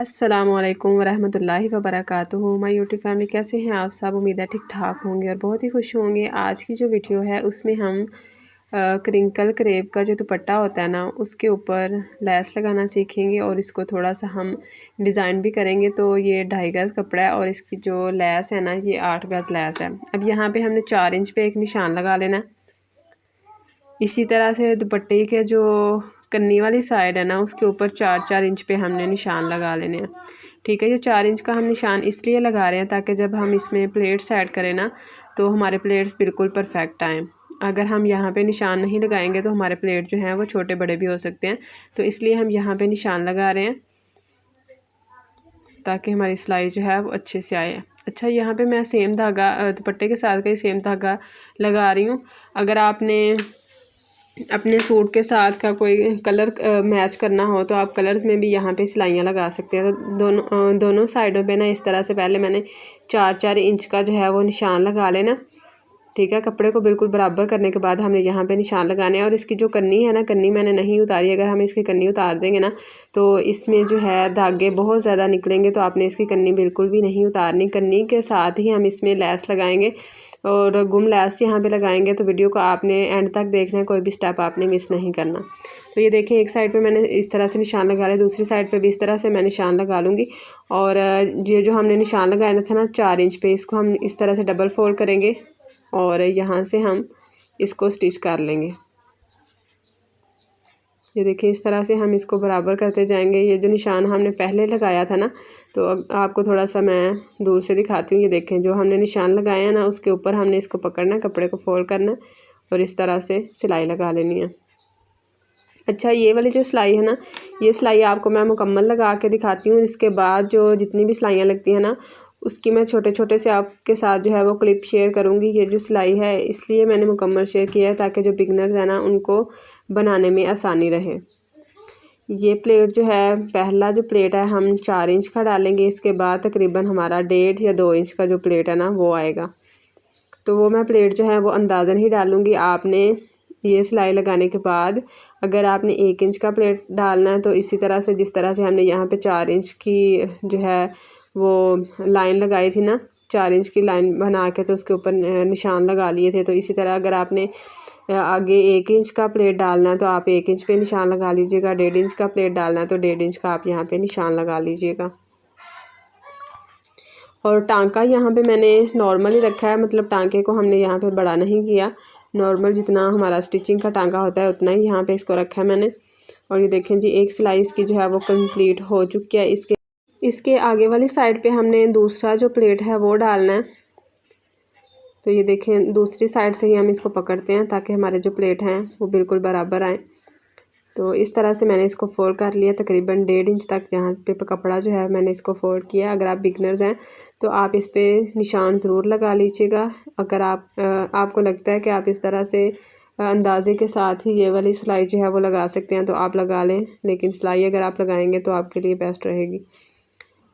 अस्सलामुअलैकुम वरहमतुल्लाहि वबरकातुहू। My YouTube family, कैसे हैं आप सब? उम्मीद है ठीक ठाक होंगे और बहुत ही खुश होंगे। आज की जो वीडियो है उसमें हम क्रिंकल क्रेप का जो दुपट्टा होता है ना, उसके ऊपर लेस लगाना सीखेंगे और इसको थोड़ा सा हम डिज़ाइन भी करेंगे। तो ये 2.5 गज़ कपड़ा है और इसकी जो लेस है ना, ये 8 गज़ लेस है। अब यहाँ पे हमने 4 इंच पे एक निशान लगा लेना है। इसी तरह से दुपट्टे के जो कन्नी वाली साइड है ना, उसके ऊपर 4-4 इंच पे हमने निशान लगा लेने हैं। ठीक है, ये 4 इंच का हम निशान इसलिए लगा रहे हैं ताकि जब हम इसमें प्लेट्स ऐड करें ना, तो हमारे प्लेट्स बिल्कुल परफेक्ट आएँ। अगर हम यहाँ पे निशान नहीं लगाएंगे तो हमारे प्लेट जो हैं वो छोटे बड़े भी हो सकते हैं। तो इसलिए हम यहाँ पे निशान लगा रहे हैं ताकि हमारी सिलाई जो है वो अच्छे से आए। अच्छा, यहाँ पे मैं सेम धागा दुपट्टे के साथ का ही सेम धागा लगा रही हूँ। अगर आपने अपने सूट के साथ का कोई कलर मैच करना हो तो आप कलर्स में भी यहाँ पे सिलाइयाँ लगा सकते हैं। तो दोनों साइडों पे ना इस तरह से पहले मैंने 4-4 इंच का जो है वो निशान लगा लेना। ठीक है, कपड़े को बिल्कुल बराबर करने के बाद हमने यहाँ पे निशान लगाने हैं। और इसकी जो कन्नी है ना, कन्नी मैंने नहीं उतारी। अगर हम इसकी कन्नी उतार देंगे ना तो इसमें जो है धागे बहुत ज़्यादा निकलेंगे। तो आपने इसकी कन्नी बिल्कुल भी नहीं उतारनी। कन्नी के साथ ही हम इसमें लेस लगाएंगे और गुम लेस यहाँ पे लगाएंगे। तो वीडियो को आपने एंड तक देखना है, कोई भी स्टेप आपने मिस नहीं करना। तो ये देखें, एक साइड पे मैंने इस तरह से निशान लगा लिया, दूसरी साइड पे भी इस तरह से मैं निशान लगा लूँगी। और ये जो हमने निशान लगाया था ना 4 इंच पे, इसको हम इस तरह से डबल फोल्ड करेंगे और यहाँ से हम इसको स्टिच कर लेंगे। ये देखिए, इस तरह से हम इसको बराबर करते जाएंगे। ये जो निशान हमने पहले लगाया था ना, तो अब आपको थोड़ा सा मैं दूर से दिखाती हूँ। ये देखें, जो हमने निशान लगाया है ना, उसके ऊपर हमने इसको पकड़ना है, कपड़े को फोल्ड करना है और इस तरह से सिलाई लगा लेनी है। अच्छा, ये वाली जो सिलाई है ना, ये सिलाई आपको मैं मुकम्मल लगा के दिखाती हूँ। इसके बाद जो जितनी भी सिलाइयाँ लगती हैं ना, उसकी मैं छोटे छोटे से आपके साथ जो है वो क्लिप शेयर करूँगी। ये जो सिलाई है इसलिए मैंने मुकम्मल शेयर किया है ताकि जो बिगनर्स हैं ना, उनको बनाने में आसानी रहे। ये प्लेट जो है, पहला जो प्लेट है हम 4 इंच का डालेंगे। इसके बाद तकरीबन हमारा 1.5 या 2 इंच का जो प्लेट है ना वो आएगा। तो वो मैं प्लेट जो है वो अंदाज़न ही डालूँगी। आपने ये सिलाई लगाने के बाद अगर आपने 1 इंच का प्लेट डालना है तो इसी तरह से, जिस तरह से हमने यहाँ पे 4 इंच की जो है वो लाइन लगाई थी ना, 4 इंच की लाइन बना के तो उसके ऊपर निशान लगा लिए थे। तो इसी तरह अगर आपने आगे 1 इंच का प्लेट डालना है तो आप 1 इंच पे निशान लगा लीजिएगा। 1.5 इंच का प्लेट डालना है तो 1.5 इंच का आप यहाँ पे निशान लगा लीजिएगा। और टांका यहाँ पे मैंने नॉर्मल ही रखा है, मतलब टांके को हमने यहाँ पे बड़ा नहीं किया। नॉर्मल जितना हमारा स्टिचिंग का टांका होता है उतना ही यहाँ पे इसको रखा है मैंने। और ये देखें जी, एक सिलाई इसकी जो है वो कंप्लीट हो चुकी है। इसके आगे वाली साइड पे हमने दूसरा जो प्लेट है वो डालना है। तो ये देखें, दूसरी साइड से ही हम इसको पकड़ते हैं ताकि हमारे जो प्लेट हैं वो बिल्कुल बराबर आए। तो इस तरह से मैंने इसको फोल्ड कर लिया तकरीबन 1.5 इंच तक, जहाँ पे कपड़ा जो है मैंने इसको फोल्ड किया। अगर आप बिगनर्स हैं तो आप इस पर निशान ज़रूर लगा लीजिएगा। अगर आपको लगता है कि आप इस तरह से अंदाजे के साथ ही ये वाली सिलाई जो है वो लगा सकते हैं तो आप लगा लें, लेकिन सिलाई अगर आप लगाएंगे तो आपके लिए बेस्ट रहेगी।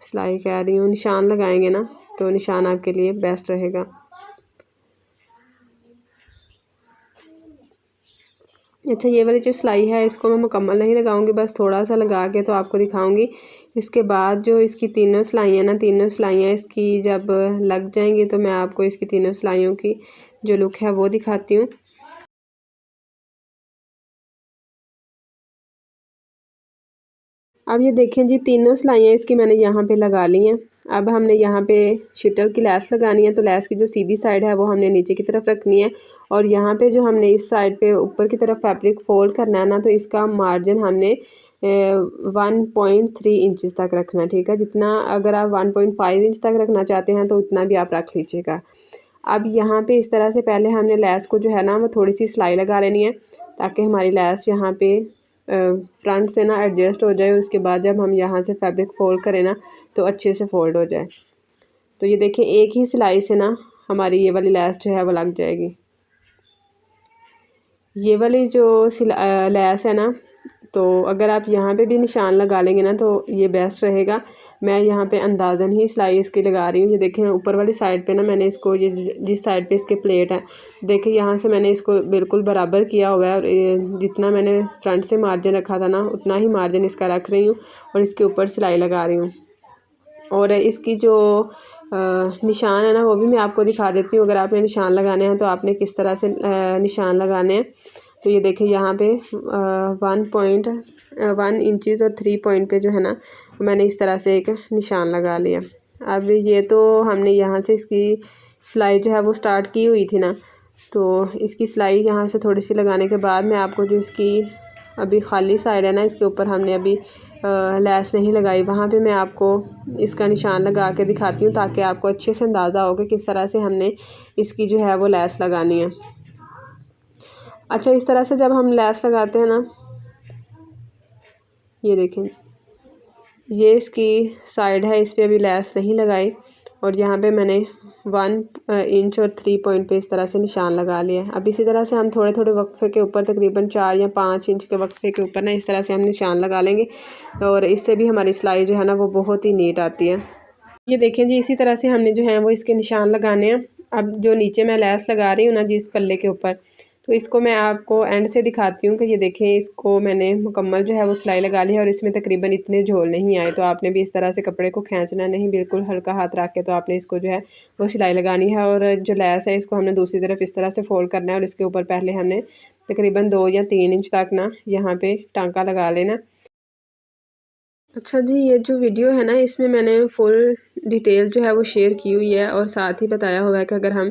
सिलाई कह रही हूँ, निशान लगाएंगे ना तो निशान आपके लिए बेस्ट रहेगा। अच्छा, ये वाली जो सिलाई है इसको मैं मुकम्मल नहीं लगाऊंगी, बस थोड़ा सा लगा के तो आपको दिखाऊंगी। इसके बाद जो इसकी तीनों सिलाइयाँ ना, तीनों सिलाइयाँ इसकी जब लग जाएंगी तो मैं आपको इसकी तीनों सिलाइयों की जो लुक है वो दिखाती हूँ। अब ये देखें जी, तीनों सिलाइयाँ इसकी मैंने यहाँ पे लगा ली हैं। अब हमने यहाँ पे शिटल की लेस लगानी है। तो लेस की जो सीधी साइड है वो हमने नीचे की तरफ रखनी है और यहाँ पे जो हमने इस साइड पे ऊपर की तरफ फैब्रिक फोल्ड करना है ना, तो इसका मार्जिन हमने 1.3 इंचज़ तक रखना है। ठीक है, जितना अगर आप 1.5 इंच तक रखना चाहते हैं तो उतना भी आप रख लीजिएगा। अब यहाँ पे इस तरह से पहले हमने लेस को जो है ना वो थोड़ी सी सिलाई लगा लेनी है ताकि हमारी लेस यहाँ पे फ्रंट से ना एडजस्ट हो जाए। उसके बाद जब हम यहाँ से फैब्रिक फोल्ड करें ना तो अच्छे से फोल्ड हो जाए। तो ये देखें, एक ही सिलाई से ना हमारी ये वाली लेस जो है वो लग जाएगी। ये वाली जो लेस है ना, तो अगर आप यहाँ पे भी निशान लगा लेंगे ना तो ये बेस्ट रहेगा। मैं यहाँ पे अंदाज़न ही सिलाई इसकी लगा रही हूँ। ये देखें ऊपर वाली साइड पे ना मैंने इसको ये जिस साइड पे इसके प्लेट है, देखिए यहाँ से मैंने इसको बिल्कुल बराबर किया हुआ है और जितना मैंने फ्रंट से मार्जिन रखा था ना उतना ही मार्जिन इसका रख रही हूँ और इसके ऊपर सिलाई लगा रही हूँ। और इसकी जो निशान है ना वो भी मैं आपको दिखा देती हूँ। अगर आपने निशान लगाने हैं तो आपने किस तरह से निशान लगाने हैं। तो ये देखिए यहाँ पे 1.1 इंचज़ और 3 पॉइंट पे जो है ना मैंने इस तरह से एक निशान लगा लिया। अब ये तो हमने यहाँ से इसकी सिलाई जो है वो स्टार्ट की हुई थी ना, तो इसकी सिलाई यहाँ से थोड़ी सी लगाने के बाद मैं आपको जो इसकी अभी खाली साइड है ना इसके ऊपर हमने अभी लैस नहीं लगाई, वहाँ पे मैं आपको इसका निशान लगा के दिखाती हूँ ताकि आपको अच्छे से अंदाज़ा हो कि किस तरह से हमने इसकी जो है वो लैस लगानी है। अच्छा, इस तरह से जब हम लैस लगाते हैं ना, ये देखें ये इसकी साइड है, इस पर अभी लैस नहीं लगाई और यहाँ पे मैंने 1 इंच और 3 पॉइंट पे इस तरह से निशान लगा लिया। अब इसी तरह से हम थोड़े थोड़े वक्फे के ऊपर तकरीबन 4 या 5 इंच के वक्फे के ऊपर ना इस तरह से हम निशान लगा लेंगे और इससे भी हमारी सिलाई जो है ना वो बहुत ही नीट आती है। ये देखें जी, इसी तरह से हमने जो है वो इसके निशान लगाने हैं। अब जो नीचे मैं लैस लगा रही हूँ ना जिस पल्ले के ऊपर, तो इसको मैं आपको एंड से दिखाती हूँ कि ये देखें इसको मैंने मुकम्मल जो है वो सिलाई लगा ली है और इसमें तकरीबन इतने झोल नहीं आए। तो आपने भी इस तरह से कपड़े को खींचना नहीं, बिल्कुल हल्का हाथ रख के तो आपने इसको जो है वो सिलाई लगानी है। और जो लैस है इसको हमने दूसरी तरफ इस तरह से फोल्ड करना है और इसके ऊपर पहले हमने तकरीबन 2 या 3 इंच तक ना यहाँ पे टांका लगा लेना। अच्छा जी, ये जो वीडियो है ना इसमें मैंने फुल डिटेल जो है वो शेयर की हुई है और साथ ही बताया हुआ है कि अगर हम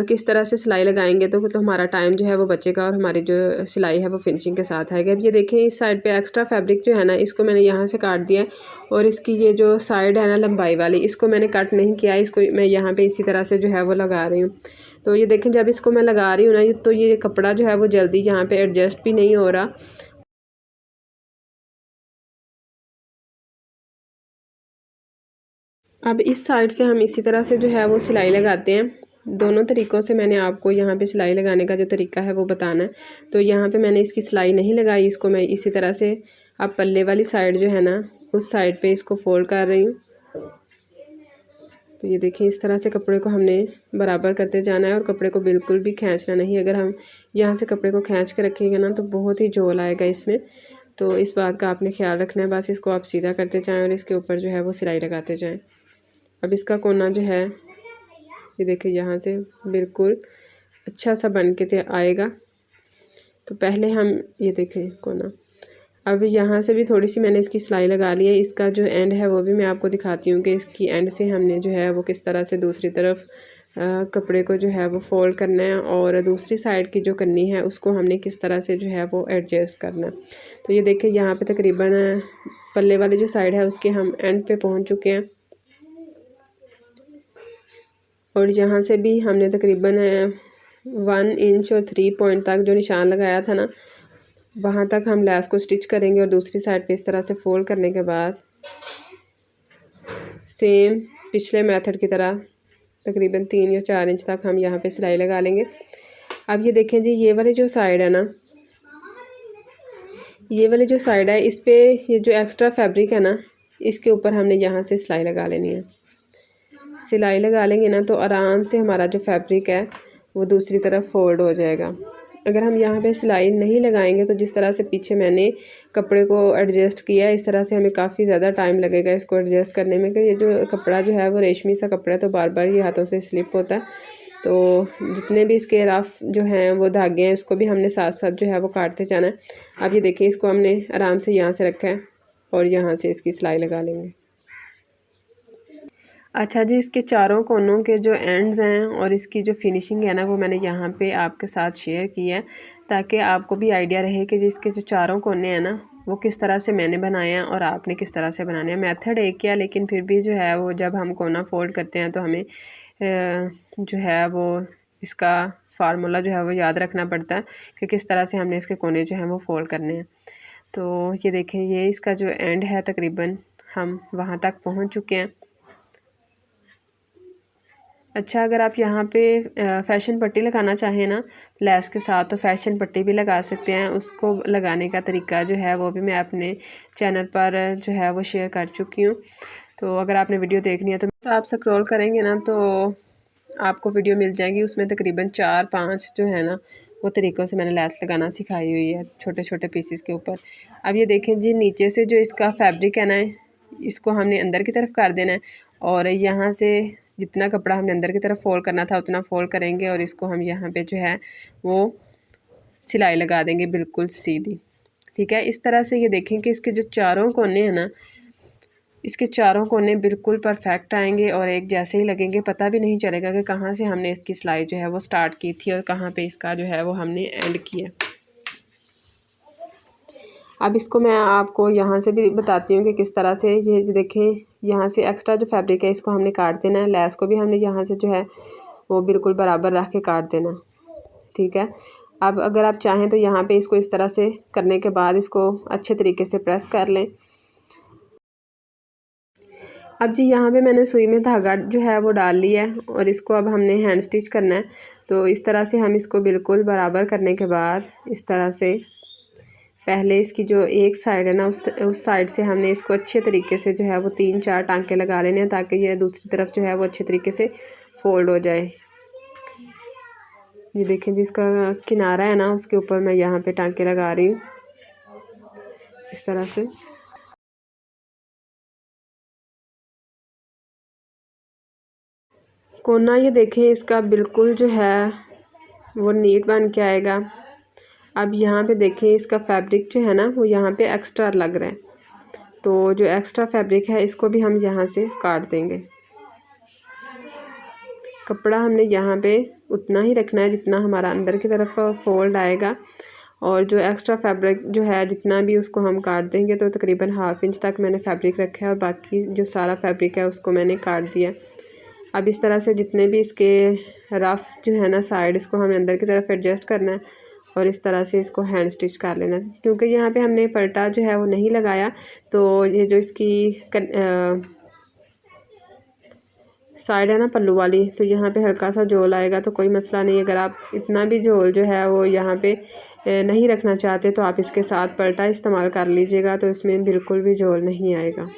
किस तरह से सिलाई लगाएंगे तो हमारा टाइम जो है वो बचेगा और हमारी जो सिलाई है वो फिनिशिंग के साथ आएगी। अब ये देखें इस साइड पे एक्स्ट्रा फैब्रिक जो है ना इसको मैंने यहाँ से काट दिया है और इसकी ये जो साइड है ना लंबाई वाली, इसको मैंने कट नहीं किया, इसको मैं यहाँ पे इसी तरह से जो है वो लगा रही हूँ। तो ये देखें जब इसको मैं लगा रही हूँ ना तो ये कपड़ा जो है वो जल्दी यहाँ पे एडजस्ट भी नहीं हो रहा। अब इस साइड से हम इसी तरह से जो है वो सिलाई लगाते हैं। दोनों तरीक़ों से मैंने आपको यहाँ पे सिलाई लगाने का जो तरीका है वो बताना है। तो यहाँ पे मैंने इसकी सिलाई नहीं लगाई, इसको मैं इसी तरह से अब पल्ले वाली साइड जो है ना उस साइड पे इसको फोल्ड कर रही हूँ। तो ये देखिए इस तरह से कपड़े को हमने बराबर करते जाना है और कपड़े को बिल्कुल भी खींचना नहीं। अगर हम यहाँ से कपड़े को खींच के रखेंगे ना तो बहुत ही झोल आएगा इसमें, तो इस बात का आपने ख्याल रखना है। बस इसको आप सीधा करते जाएँ और इसके ऊपर जो है वो सिलाई लगाते जाएँ। अब इसका कोना जो है ये देखिए यहाँ से बिल्कुल अच्छा सा बन के आएगा। तो पहले हम ये देखें कोना, अब यहाँ से भी थोड़ी सी मैंने इसकी सिलाई लगा ली है। इसका जो एंड है वो भी मैं आपको दिखाती हूँ कि इसकी एंड से हमने जो है वो किस तरह से दूसरी तरफ कपड़े को जो है वो फोल्ड करना है और दूसरी साइड की जो कन्नी है उसको हमने किस तरह से जो है वो एडजस्ट करना है। तो ये देखिए यहाँ पे तकरीबन पल्ले वाली जो साइड है उसके हम एंड पे पहुँच चुके हैं और यहाँ से भी हमने तकरीबन 1 इंच और 3 पॉइंट तक जो निशान लगाया था ना वहाँ तक हम लैस को स्टिच करेंगे और दूसरी साइड पे इस तरह से फोल्ड करने के बाद सेम पिछले मेथड की तरह तकरीबन 3 या 4 इंच तक हम यहाँ पे सिलाई लगा लेंगे। अब ये देखें जी, ये वाली जो साइड है ना, ये वाली जो साइड है इस पे ये जो एक्स्ट्रा फैब्रिक है ना इसके ऊपर हमने यहाँ से सिलाई लगा लेनी है। सिलाई लगा लेंगे ना तो आराम से हमारा जो फैब्रिक है वो दूसरी तरफ फोल्ड हो जाएगा। अगर हम यहाँ पे सिलाई नहीं लगाएंगे तो जिस तरह से पीछे मैंने कपड़े को एडजस्ट किया है इस तरह से हमें काफ़ी ज़्यादा टाइम लगेगा इसको एडजस्ट करने में, कि ये जो कपड़ा जो है वो रेशमी सा कपड़ा है तो बार बार ये हाथों से स्लिप होता है। तो जितने भी इसके रफ जो हैं वो धागे हैं उसको भी हमने साथ साथ जो है वो काटते जाना है। अब ये देखिए इसको हमने आराम से यहाँ से रखा है और यहाँ से इसकी सिलाई लगा लेंगे। अच्छा जी, इसके चारों कोनों के जो एंड्स हैं और इसकी जो फिनिशिंग है ना वो मैंने यहाँ पे आपके साथ शेयर की है ताकि आपको भी आइडिया रहे कि जिसके जो चारों कोने हैं ना वो किस तरह से मैंने बनाए हैं और आपने किस तरह से बनाने हैं। मेथड एक किया लेकिन फिर भी जो है वो जब हम कोना फोल्ड करते हैं तो हमें जो है वो इसका फार्मूला जो है वो याद रखना पड़ता है कि किस तरह से हमने इसके कोने जो हैं वो फोल्ड करने हैं। तो ये देखें ये इसका जो एंड है तकरीबन हम वहाँ तक पहुँच चुके हैं। अच्छा, अगर आप यहाँ पे फैशन पट्टी लगाना चाहें ना लेस के साथ, तो फैशन पट्टी भी लगा सकते हैं। उसको लगाने का तरीका जो है वो भी मैं अपने चैनल पर जो है वो शेयर कर चुकी हूँ। तो अगर आपने वीडियो देखनी है तो आप स्क्रॉल करेंगे ना तो आपको वीडियो मिल जाएगी। उसमें तकरीबन 4-5 जो है ना वो तरीक़ों से मैंने लेस लगाना सिखाई हुई है छोटे छोटे पीसेस के ऊपर। अब ये देखें जी, नीचे से जो इसका फैब्रिक है ना, इसको हमने अंदर की तरफ कर देना है और यहाँ से जितना कपड़ा हमने अंदर की तरफ फोल्ड करना था उतना फोल्ड करेंगे और इसको हम यहाँ पे जो है वो सिलाई लगा देंगे बिल्कुल सीधी। ठीक है, इस तरह से ये देखें कि इसके जो चारों कोने हैं ना, इसके चारों कोने बिल्कुल परफेक्ट आएंगे और एक जैसे ही लगेंगे। पता भी नहीं चलेगा कि कहाँ से हमने इसकी सिलाई जो है वो स्टार्ट की थी और कहाँ पे इसका जो है वो हमने एंड किया। अब इसको मैं आपको यहाँ से भी बताती हूँ कि किस तरह से, ये देखें यहाँ से एक्स्ट्रा जो फैब्रिक है इसको हमने काट देना है। लेस को भी हमने यहाँ से जो है वो बिल्कुल बराबर रख के काट देना। ठीक है, अब अगर आप चाहें तो यहाँ पे इसको इस तरह से करने के बाद इसको अच्छे तरीके से प्रेस कर लें। अब जी यहाँ पे मैंने सुई में धागा जो है वो डाल लिया है और इसको अब हमने हैंड स्टिच करना है। तो इस तरह से हम इसको बिल्कुल बराबर करने के बाद इस तरह से पहले इसकी जो एक साइड है ना उस साइड से हमने इसको अच्छे तरीके से जो है वो 3-4 टांके लगा लेने हैं ताकि ये दूसरी तरफ जो है वो अच्छे तरीके से फोल्ड हो जाए। ये देखें जिसका किनारा है ना उसके ऊपर मैं यहाँ पे टांके लगा रही हूँ इस तरह से। कोना ये देखें इसका बिल्कुल जो है वो नीट बन के आएगा। अब यहाँ पे देखें इसका फैब्रिक जो है ना वो यहाँ पे एक्स्ट्रा लग रहा है, तो जो एक्स्ट्रा फैब्रिक है इसको भी हम यहाँ से काट देंगे। कपड़ा हमने यहाँ पे उतना ही रखना है जितना हमारा अंदर की तरफ फोल्ड आएगा और जो एक्स्ट्रा फैब्रिक जो है जितना भी उसको हम काट देंगे। तो तकरीबन 1/2 इंच तक मैंने फैब्रिक रखा है और बाकी जो सारा फैब्रिक है उसको मैंने काट दिया। अब इस तरह से जितने भी इसके रफ़ जो है ना साइड, इसको हमें अंदर की तरफ एडजस्ट करना है और इस तरह से इसको हैंड स्टिच कर लेना है। क्योंकि यहाँ पे हमने पलटा जो है वो नहीं लगाया, तो ये जो इसकी साइड है ना पल्लू वाली, तो यहाँ पे हल्का सा झोल आएगा तो कोई मसला नहीं। अगर आप इतना भी झोल जो है वो यहाँ पे नहीं रखना चाहते तो आप इसके साथ पलटा इस्तेमाल कर लीजिएगा, तो इसमें बिल्कुल भी झोल नहीं आएगा।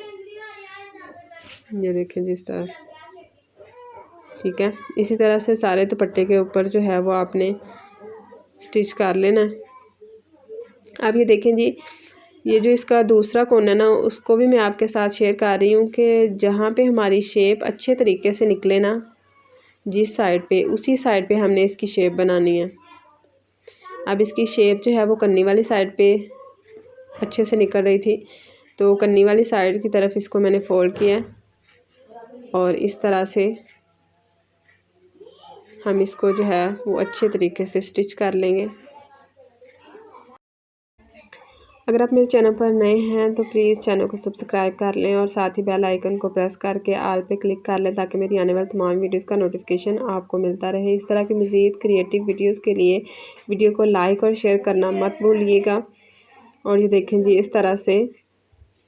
ये देखें जिस तरह से। ठीक है, इसी तरह से सारे दुपट्टे के ऊपर जो है वो आपने स्टिच कर लेना। अब ये देखें जी, ये जो इसका दूसरा कोना है ना उसको भी मैं आपके साथ शेयर कर रही हूँ कि जहाँ पे हमारी शेप अच्छे तरीके से निकले ना, जिस साइड पे उसी साइड पे हमने इसकी शेप बनानी है। अब इसकी शेप जो है वो कन्नी वाली साइड पे अच्छे से निकल रही थी, तो कन्नी वाली साइड की तरफ इसको मैंने फोल्ड किया और इस तरह से हम इसको जो है वो अच्छे तरीके से स्टिच कर लेंगे। अगर आप मेरे चैनल पर नए हैं तो प्लीज़ चैनल को सब्सक्राइब कर लें और साथ ही बेल आइकन को प्रेस करके ऑल पे क्लिक कर लें ताकि मेरी आने वाली तमाम वीडियोस का नोटिफिकेशन आपको मिलता रहे। इस तरह की मज़ीद क्रिएटिव वीडियोस के लिए वीडियो को लाइक और शेयर करना मत भूलिएगा। और ये देखें जी, इस तरह से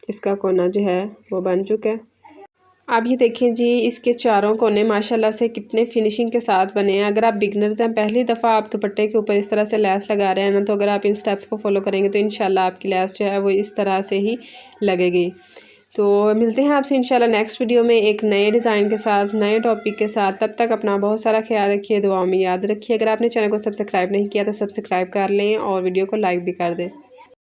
इसका कोना जो है वो बन चुका है। अब ये देखें जी, इसके चारों कोने माशाल्लाह से कितने फिनिशिंग के साथ बने हैं। अगर आप बिगनर्स हैं, पहली दफ़ा आप दुपट्टे के ऊपर इस तरह से लेस लगा रहे हैं ना, तो अगर आप इन स्टेप्स को फॉलो करेंगे तो इंशाल्लाह आपकी लेस जो है वो इस तरह से ही लगेगी। तो मिलते हैं आपसे इंशाल्लाह नेक्स्ट वीडियो में एक नए डिज़ाइन के साथ, नए टॉपिक के साथ। तब तक अपना बहुत सारा ख्याल रखिए, दुआओं में याद रखिए। अगर आपने चैनल को सब्सक्राइब नहीं किया तो सब्सक्राइब कर लें और वीडियो को लाइक भी कर दें।